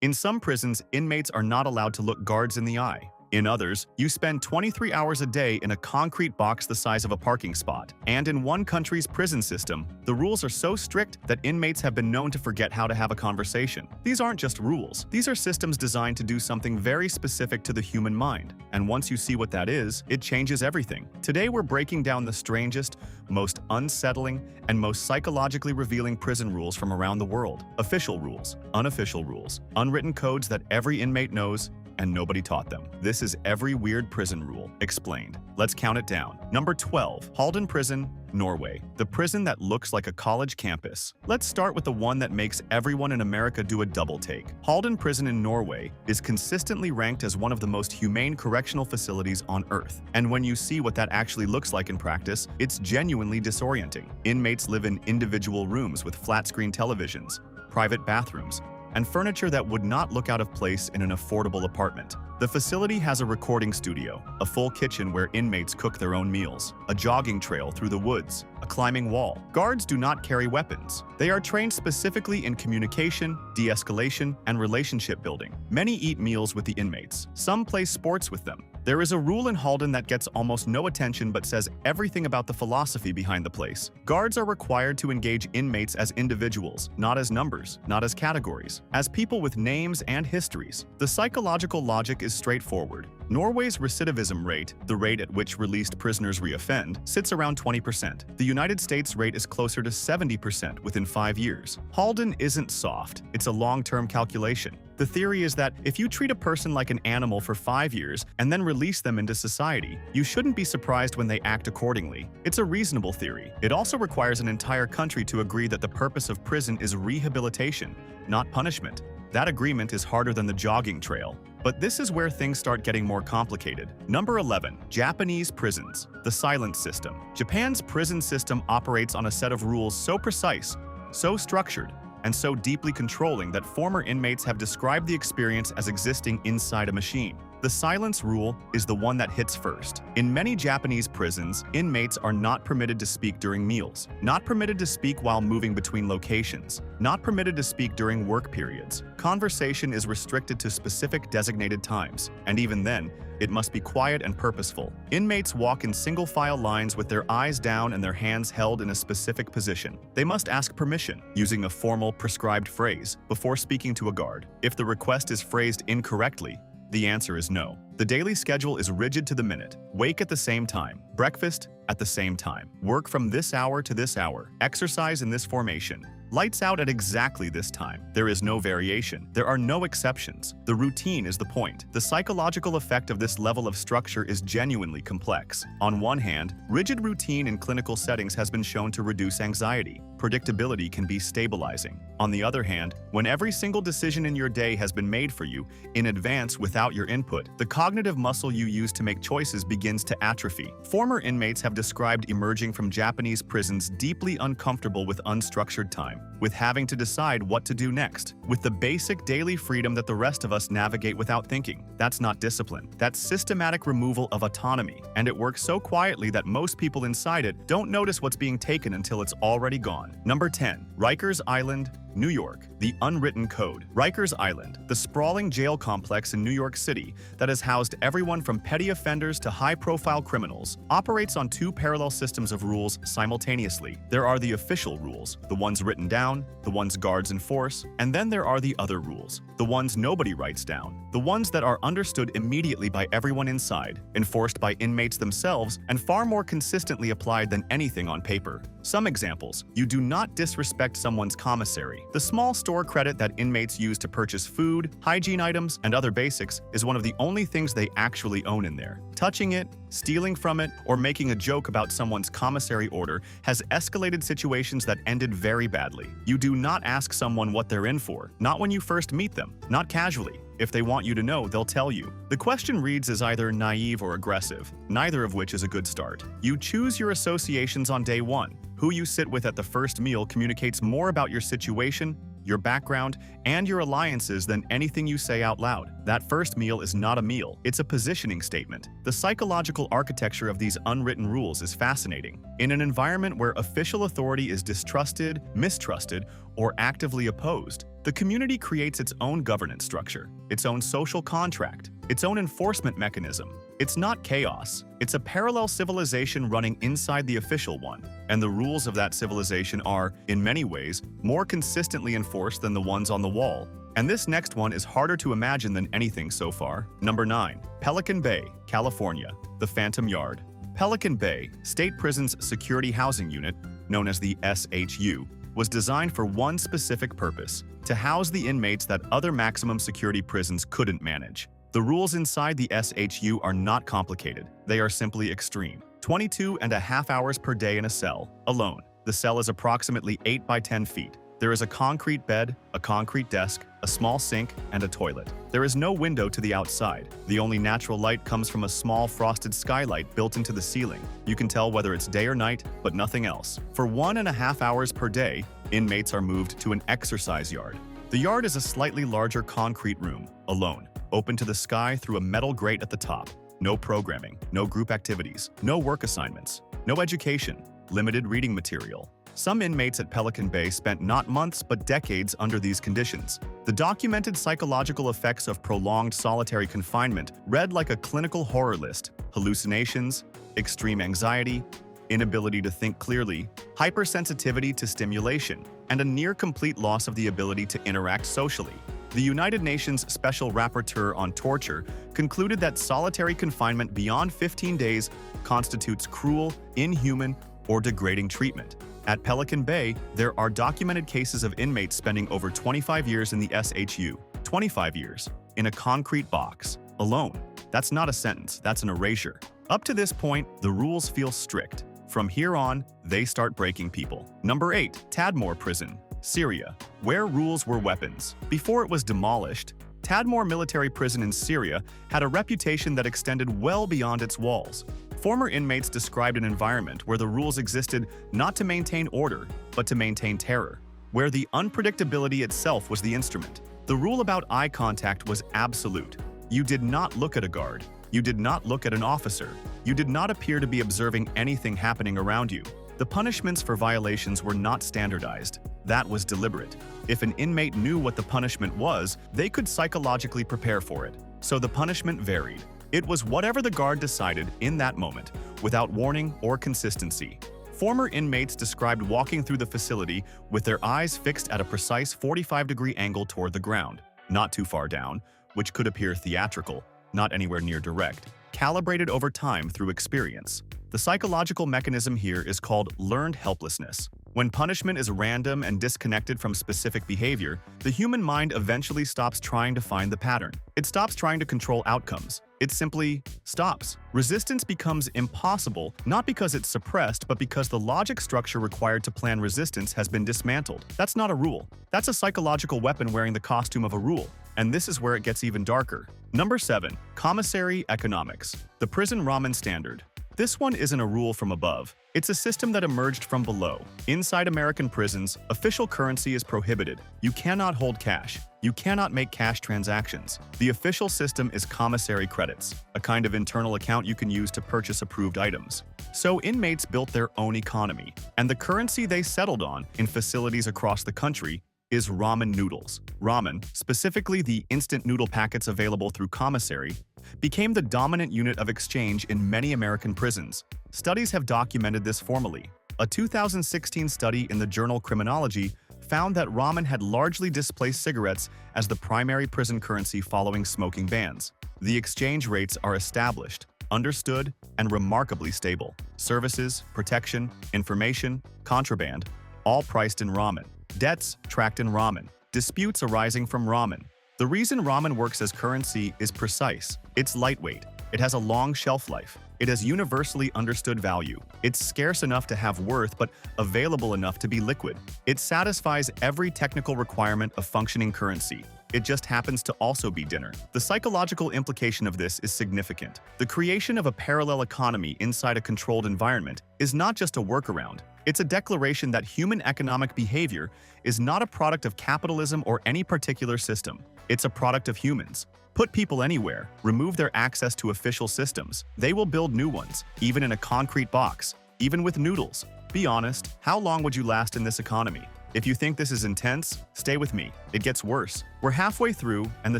In some prisons, inmates are not allowed to look guards in the eye. In others, you spend 23 hours a day in a concrete box the size of a parking spot. And in one country's prison system, the rules are so strict that inmates have been known to forget how to have a conversation. These aren't just rules. These are systems designed to do something very specific to the human mind. And once you see what that is, it changes everything. Today we're breaking down the strangest, most unsettling, and most psychologically revealing prison rules from around the world. Official rules, unofficial rules, unwritten codes that every inmate knows, and nobody taught them. This is every weird prison rule explained. Let's count it down. Number 12, Halden Prison, Norway. The prison that looks like a college campus. Let's start with the one that makes everyone in America do a double take. Halden Prison in Norway is consistently ranked as one of the most humane correctional facilities on Earth. And when you see what that actually looks like in practice, it's genuinely disorienting. Inmates live in individual rooms with flat-screen televisions, private bathrooms, and furniture that would not look out of place in an affordable apartment. The facility has a recording studio, a full kitchen where inmates cook their own meals, a jogging trail through the woods, a climbing wall. Guards do not carry weapons. They are trained specifically in communication, de-escalation, and relationship building. Many eat meals with the inmates. Some play sports with them. There is a rule in Halden that gets almost no attention but says everything about the philosophy behind the place. Guards are required to engage inmates as individuals, not as numbers, not as categories, as people with names and histories. The psychological logic is straightforward. Norway's recidivism rate, the rate at which released prisoners reoffend, sits around 20%. The United States rate is closer to 70% within 5 years. Halden isn't soft, it's a long-term calculation. The theory is that if you treat a person like an animal for 5 years and then release them into society, you shouldn't be surprised when they act accordingly. It's a reasonable theory. It also requires an entire country to agree that the purpose of prison is rehabilitation, not punishment. That agreement is harder than the jogging trail. But this is where things start getting more complicated. Number 11. Japanese prisons. The silence system. Japan's prison system operates on a set of rules so precise, so structured, and so deeply controlling that former inmates have described the experience as existing inside a machine. The silence rule is the one that hits first. In many Japanese prisons, inmates are not permitted to speak during meals, not permitted to speak while moving between locations, not permitted to speak during work periods. Conversation is restricted to specific designated times, and even then, it must be quiet and purposeful. Inmates walk in single-file lines with their eyes down and their hands held in a specific position. They must ask permission, using a formal, prescribed phrase, before speaking to a guard. If the request is phrased incorrectly, the answer is no. The daily schedule is rigid to the minute. Wake at the same time. Breakfast at the same time. Work from this hour to this hour. Exercise in this formation. Lights out at exactly this time. There is no variation. There are no exceptions. The routine is the point. The psychological effect of this level of structure is genuinely complex. On one hand, rigid routine in clinical settings has been shown to reduce anxiety. Predictability can be stabilizing. On the other hand, when every single decision in your day has been made for you in advance without your input, the cognitive muscle you use to make choices begins to atrophy. Former inmates have described emerging from Japanese prisons deeply uncomfortable with unstructured time, with having to decide what to do next, with the basic daily freedom that the rest of us navigate without thinking. That's not discipline. That's systematic removal of autonomy, and it works so quietly that most people inside it don't notice what's being taken until it's already gone. Number 10. Rikers Island, New York. The unwritten code. Rikers Island, the sprawling jail complex in New York City that has housed everyone from petty offenders to high-profile criminals, operates on two parallel systems of rules simultaneously. There are the official rules, the ones written down, the ones guards enforce, and then there are the other rules, the ones nobody writes down, the ones that are understood immediately by everyone inside, enforced by inmates themselves, and far more consistently applied than anything on paper. Some examples: you do not disrespect someone's commissary. The small store credit that inmates use to purchase food, hygiene items, and other basics is one of the only things they actually own in there. Touching it, stealing from it, or making a joke about someone's commissary order has escalated situations that ended very badly. You do not ask someone what they're in for, not when you first meet them, not casually. If they want you to know, they'll tell you. The question reads as either naive or aggressive, neither of which is a good start. You choose your associations on day one. Who you sit with at the first meal communicates more about your situation, your background, and your alliances than anything you say out loud. That first meal is not a meal, it's a positioning statement. The psychological architecture of these unwritten rules is fascinating. In an environment where official authority is distrusted, mistrusted, or actively opposed, the community creates its own governance structure, its own social contract, its own enforcement mechanism. It's not chaos. It's a parallel civilization running inside the official one, and the rules of that civilization are, in many ways, more consistently enforced than the ones on the wall. And this next one is harder to imagine than anything so far. Number 9. Pelican Bay, California, the Phantom Yard. Pelican Bay, State Prison's Security Housing Unit, known as the SHU, was designed for one specific purpose: to house the inmates that other maximum security prisons couldn't manage. The rules inside the SHU are not complicated. They are simply extreme. 22.5 hours per day in a cell, alone. The cell is approximately 8 by 10 feet. There is a concrete bed, a concrete desk, a small sink, and a toilet. There is no window to the outside. The only natural light comes from a small frosted skylight built into the ceiling. You can tell whether it's day or night, but nothing else. For 1.5 hours per day, inmates are moved to an exercise yard. The yard is a slightly larger concrete room, alone, open to the sky through a metal grate at the top. No programming, no group activities, no work assignments, no education, limited reading material. Some inmates at Pelican Bay spent not months but decades under these conditions. The documented psychological effects of prolonged solitary confinement read like a clinical horror list: hallucinations, extreme anxiety, inability to think clearly, hypersensitivity to stimulation, and a near-complete loss of the ability to interact socially. The United Nations Special Rapporteur on Torture concluded that solitary confinement beyond 15 days constitutes cruel, inhuman, or degrading treatment. At Pelican Bay, there are documented cases of inmates spending over 25 years in the SHU, 25 years, in a concrete box, alone. That's not a sentence, that's an erasure. Up to this point, the rules feel strict. From here on, they start breaking people. Number 8. Tadmor Prison, Syria, where rules were weapons. Before it was demolished, Tadmor Military Prison in Syria had a reputation that extended well beyond its walls. Former inmates described an environment where the rules existed not to maintain order, but to maintain terror, where the unpredictability itself was the instrument. The rule about eye contact was absolute. You did not look at a guard. You did not look at an officer. You did not appear to be observing anything happening around you. The punishments for violations were not standardized. That was deliberate. If an inmate knew what the punishment was, they could psychologically prepare for it. So the punishment varied. It was whatever the guard decided in that moment, without warning or consistency. Former inmates described walking through the facility with their eyes fixed at a precise 45-degree angle toward the ground, not too far down, which could appear theatrical, not anywhere near direct, calibrated over time through experience. The psychological mechanism here is called learned helplessness. When punishment is random and disconnected from specific behavior, the human mind eventually stops trying to find the pattern. It stops trying to control outcomes. It simply stops. Resistance becomes impossible, not because it's suppressed, but because the logic structure required to plan resistance has been dismantled. That's not a rule. That's a psychological weapon wearing the costume of a rule. And this is where it gets even darker. Number 7. Commissary economics. The prison ramen standard. This one isn't a rule from above. It's a system that emerged from below. Inside American prisons, official currency is prohibited. You cannot hold cash. You cannot make cash transactions. The official system is commissary credits, a kind of internal account you can use to purchase approved items. So inmates built their own economy, and the currency they settled on in facilities across the country is ramen noodles. Ramen, specifically the instant noodle packets available through commissary, became the dominant unit of exchange in many American prisons. Studies have documented this formally. A 2016 study in the journal Criminology found that ramen had largely displaced cigarettes as the primary prison currency following smoking bans. The exchange rates are established, understood, and remarkably stable. Services, protection, information, contraband, all priced in ramen. Debts tracked in ramen. Disputes arising from ramen. The reason ramen works as currency is precise. It's lightweight. It has a long shelf life. It has universally understood value. It's scarce enough to have worth, but available enough to be liquid. It satisfies every technical requirement of functioning currency. It just happens to also be dinner. The psychological implication of this is significant. The creation of a parallel economy inside a controlled environment is not just a workaround. It's a declaration that human economic behavior is not a product of capitalism or any particular system. It's a product of humans. Put people anywhere, remove their access to official systems. They will build new ones, even in a concrete box, even with noodles. Be honest, how long would you last in this economy? If you think this is intense, stay with me. It gets worse. We're halfway through, and the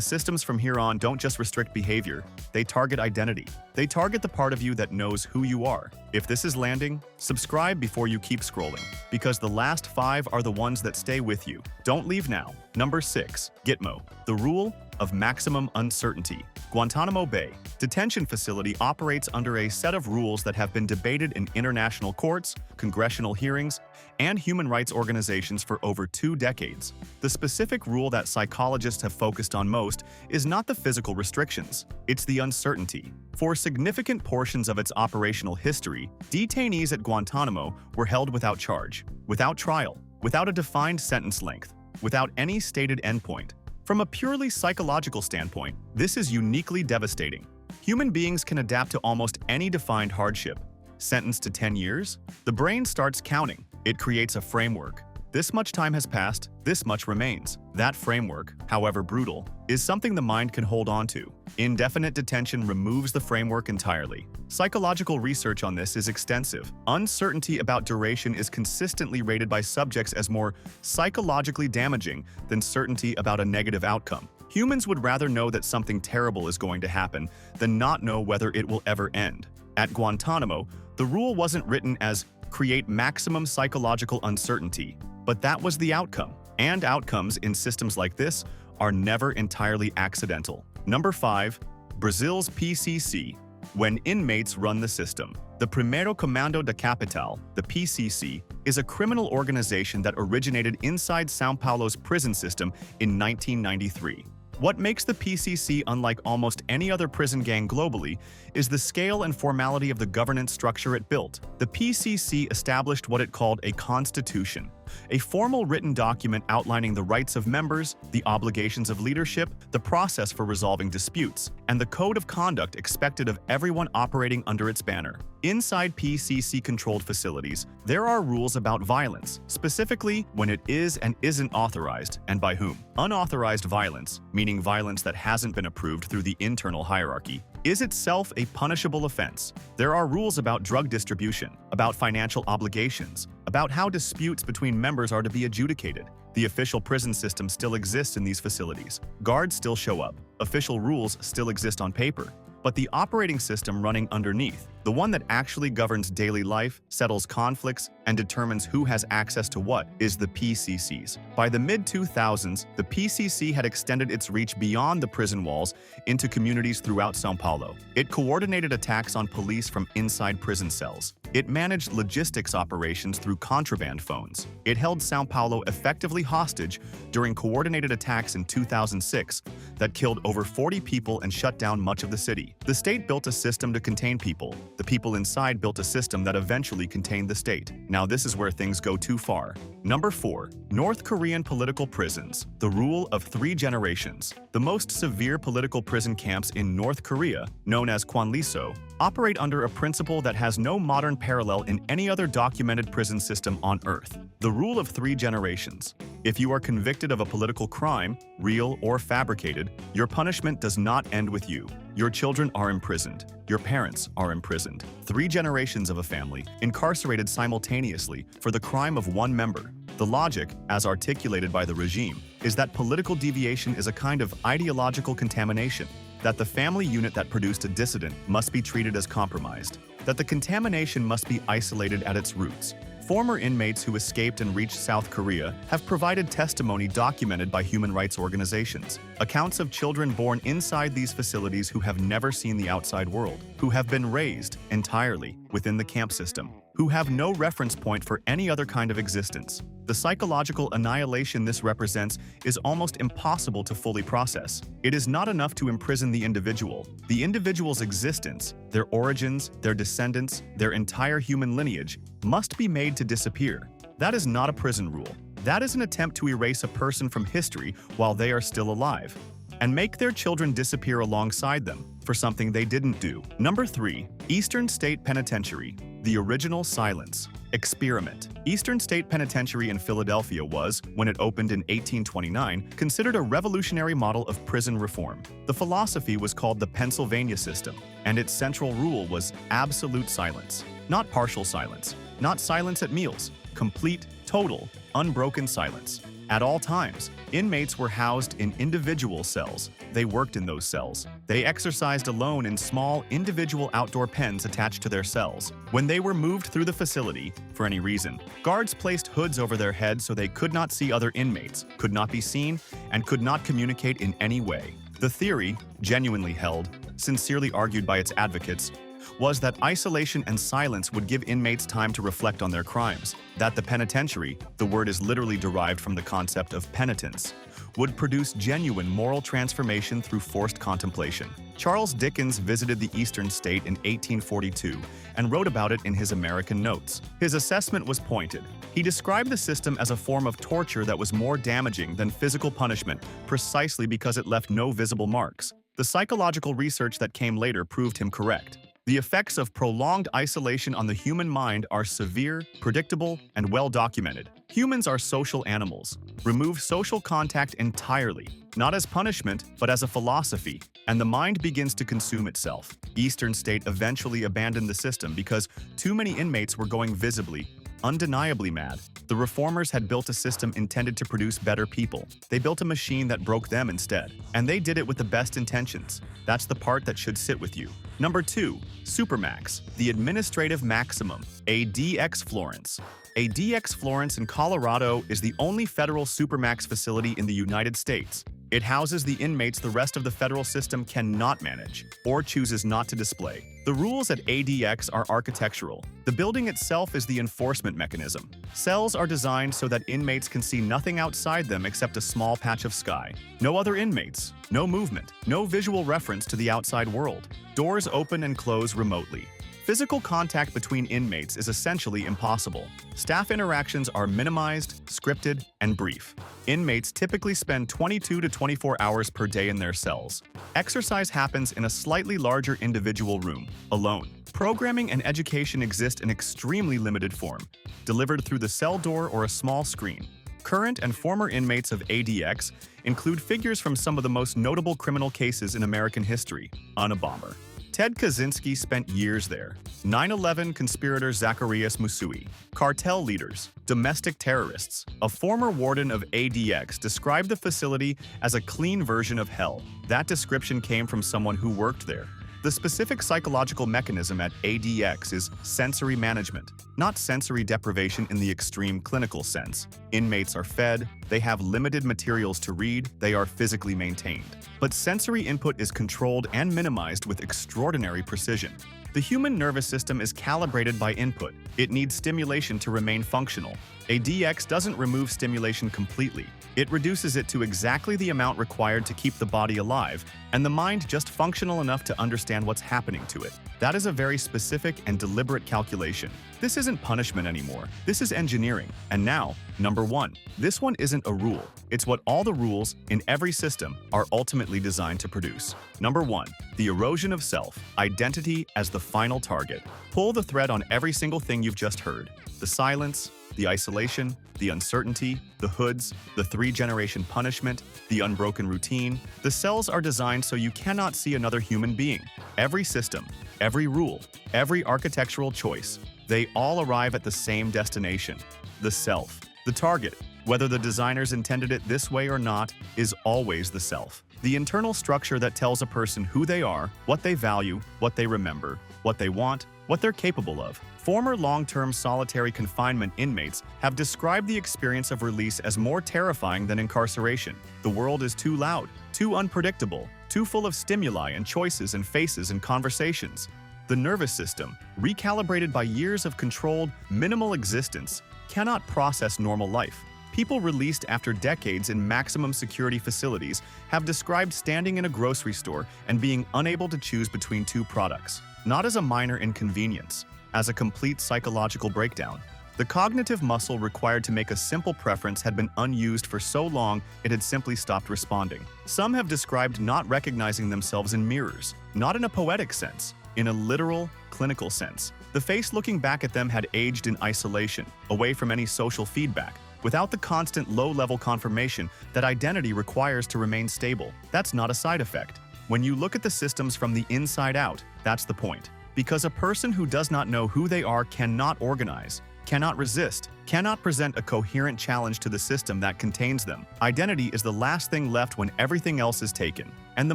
systems from here on don't just restrict behavior, they target identity. They target the part of you that knows who you are. If this is landing, subscribe before you keep scrolling, because the last 5 are the ones that stay with you. Don't leave now. Number 6. Gitmo. The rule of maximum uncertainty. Guantanamo Bay Detention Facility operates under a set of rules that have been debated in international courts, congressional hearings, and human rights organizations for over 2 decades. The specific rule that psychologists have focused on most is not the physical restrictions, it's the uncertainty. For significant portions of its operational history, detainees at Guantanamo were held without charge, without trial, without a defined sentence length, without any stated endpoint. From a purely psychological standpoint, this is uniquely devastating. Human beings can adapt to almost any defined hardship. Sentenced to 10 years? The brain starts counting. It creates a framework. This much time has passed, this much remains. That framework, however brutal, is something the mind can hold on to. Indefinite detention removes the framework entirely. Psychological research on this is extensive. Uncertainty about duration is consistently rated by subjects as more psychologically damaging than certainty about a negative outcome. Humans would rather know that something terrible is going to happen than not know whether it will ever end. At Guantanamo, the rule wasn't written as create maximum psychological uncertainty, but that was the outcome. And outcomes in systems like this are never entirely accidental. Number 5. Brazil's PCC. When inmates run the system. The Primeiro Comando da Capital, the PCC, is a criminal organization that originated inside São Paulo's prison system in 1993. What makes the PCC unlike almost any other prison gang globally is the scale and formality of the governance structure it built. The PCC established what it called a constitution, a formal written document outlining the rights of members, the obligations of leadership, the process for resolving disputes, and the code of conduct expected of everyone operating under its banner. Inside PCC-controlled facilities, there are rules about violence, specifically when it is and isn't authorized, and by whom. Unauthorized violence, meaning violence that hasn't been approved through the internal hierarchy, is itself a punishable offense. There are rules about drug distribution, about financial obligations, about how disputes between members are to be adjudicated. The official prison system still exists in these facilities. Guards still show up. Official rules still exist on paper. But the operating system running underneath, the one that actually governs daily life, settles conflicts, and determines who has access to what, is the PCCs. By the mid-2000s, the PCC had extended its reach beyond the prison walls into communities throughout São Paulo. It coordinated attacks on police from inside prison cells. It managed logistics operations through contraband phones. It held São Paulo effectively hostage during coordinated attacks in 2006 that killed over 40 people and shut down much of the city. The state built a system to contain people. The people inside built a system that eventually contained the state. Now this is where things go too far. Number 4. North Korean political prisons. The rule of 3 generations. The most severe political prison camps in North Korea, known as Kwanliso, operate under a principle that has no modern parallel in any other documented prison system on Earth. The rule of 3 generations. If you are convicted of a political crime, real or fabricated, your punishment does not end with you. Your children are imprisoned. Your parents are imprisoned. 3 generations of a family incarcerated simultaneously for the crime of one member. The logic, as articulated by the regime, is that political deviation is a kind of ideological contamination, that the family unit that produced a dissident must be treated as compromised, that the contamination must be isolated at its roots. Former inmates who escaped and reached South Korea have provided testimony documented by human rights organizations. Accounts of children born inside these facilities who have never seen the outside world, who have been raised entirely within the camp system, who have no reference point for any other kind of existence. The psychological annihilation this represents is almost impossible to fully process. It is not enough to imprison the individual. The individual's existence, their origins, their descendants, their entire human lineage must be made to disappear. That is not a prison rule. That is an attempt to erase a person from history while they are still alive, and make their children disappear alongside them for something they didn't do. Number 3. Eastern State Penitentiary. The original silence. Experiment. Eastern State Penitentiary in Philadelphia was, when it opened in 1829, considered a revolutionary model of prison reform. The philosophy was called the Pennsylvania system, and its central rule was absolute silence. Not partial silence, not silence at meals, complete, total, unbroken silence. At all times, inmates were housed in individual cells. They worked in those cells. They exercised alone in small, individual outdoor pens attached to their cells. When they were moved through the facility, for any reason, guards placed hoods over their heads so they could not see other inmates, could not be seen, and could not communicate in any way. The theory, genuinely held, sincerely argued by its advocates, was that isolation and silence would give inmates time to reflect on their crimes, that the penitentiary, the word is literally derived from the concept of penitence, would produce genuine moral transformation through forced contemplation. Charles Dickens visited the Eastern State in 1842 and wrote about it in his American Notes. His assessment was pointed. He described the system as a form of torture that was more damaging than physical punishment precisely because it left no visible marks. The psychological research that came later proved him correct. The effects of prolonged isolation on the human mind are severe, predictable, and well documented. Humans are social animals. Remove social contact entirely, not as punishment, but as a philosophy, and the mind begins to consume itself. Eastern State eventually abandoned the system because too many inmates were going visibly, undeniably mad. The reformers had built a system intended to produce better people. They built a machine that broke them instead, and they did it with the best intentions. That's the part that should sit with you. Number 2. Supermax, the administrative maximum, a DX Florence. A DX Florence in Colorado is the only federal supermax facility in the United States. It houses the inmates the rest of the federal system cannot manage, or chooses not to display. The rules at ADX are architectural. The building itself is the enforcement mechanism. Cells are designed so that inmates can see nothing outside them except a small patch of sky. No other inmates, no movement, no visual reference to the outside world. Doors open and close remotely. Physical contact between inmates is essentially impossible. Staff interactions are minimized, scripted, and brief. Inmates typically spend 22 to 24 hours per day in their cells. Exercise happens in a slightly larger individual room, alone. Programming and education exist in extremely limited form, delivered through the cell door or a small screen. Current and former inmates of ADX include figures from some of the most notable criminal cases in American history. Unabomber. Ted Kaczynski spent years there. 9/11 conspirator Zacarias Musui. Cartel leaders. Domestic terrorists. A former warden of ADX described the facility as a clean version of hell. That description came from someone who worked there. The specific psychological mechanism at ADX is sensory management, not sensory deprivation in the extreme clinical sense. Inmates are fed, they have limited materials to read, they are physically maintained. But sensory input is controlled and minimized with extraordinary precision. The human nervous system is calibrated by input. It needs stimulation to remain functional. ADX doesn't remove stimulation completely. It reduces it to exactly the amount required to keep the body alive, and the mind just functional enough to understand what's happening to it. That is a very specific and deliberate calculation. This isn't punishment anymore. This is engineering. And now, number 1. This one isn't a rule. It's what all the rules in every system are ultimately designed to produce. Number 1. The erosion of self. Identity as the final target. Pull the thread on every single thing you've just heard. The silence, the isolation, the uncertainty, the hoods, the 3-generation punishment, the unbroken routine. The cells are designed so you cannot see another human being. Every system, every rule, every architectural choice, they all arrive at the same destination, the self. The target, whether the designers intended it this way or not, is always the self. The internal structure that tells a person who they are, what they value, what they remember, what they want, what they're capable of. Former long-term solitary confinement inmates have described the experience of release as more terrifying than incarceration. The world is too loud, too unpredictable, too full of stimuli and choices and faces and conversations. The nervous system, recalibrated by years of controlled, minimal existence, cannot process normal life. People released after decades in maximum security facilities have described standing in a grocery store and being unable to choose between 2 products, not as a minor inconvenience, as a complete psychological breakdown. The cognitive muscle required to make a simple preference had been unused for so long it had simply stopped responding. Some have described not recognizing themselves in mirrors, not in a poetic sense, in a literal, clinical sense. The face looking back at them had aged in isolation, away from any social feedback, without the constant low-level confirmation that identity requires to remain stable. That's not a side effect. When you look at the systems from the inside out, that's the point. Because a person who does not know who they are cannot organize, cannot resist, cannot present a coherent challenge to the system that contains them. Identity is the last thing left when everything else is taken, and the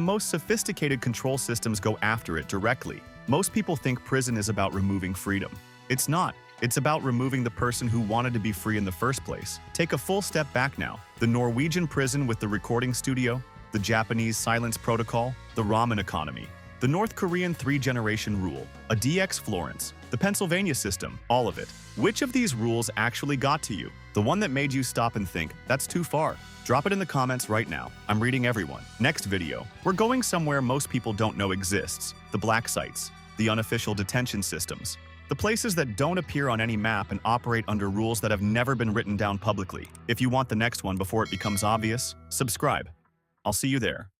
most sophisticated control systems go after it directly. Most people think prison is about removing freedom. It's not. It's about removing the person who wanted to be free in the first place. Take a full step back now. The Norwegian prison with the recording studio, the Japanese silence protocol, the ramen economy, the North Korean three-generation rule, a DX Florence, the Pennsylvania system, all of it. Which of these rules actually got to you? The one that made you stop and think, that's too far? Drop it in the comments right now. I'm reading everyone. Next video, we're going somewhere most people don't know exists. The black sites, the unofficial detention systems, the places that don't appear on any map and operate under rules that have never been written down publicly. If you want the next one before it becomes obvious, subscribe. I'll see you there.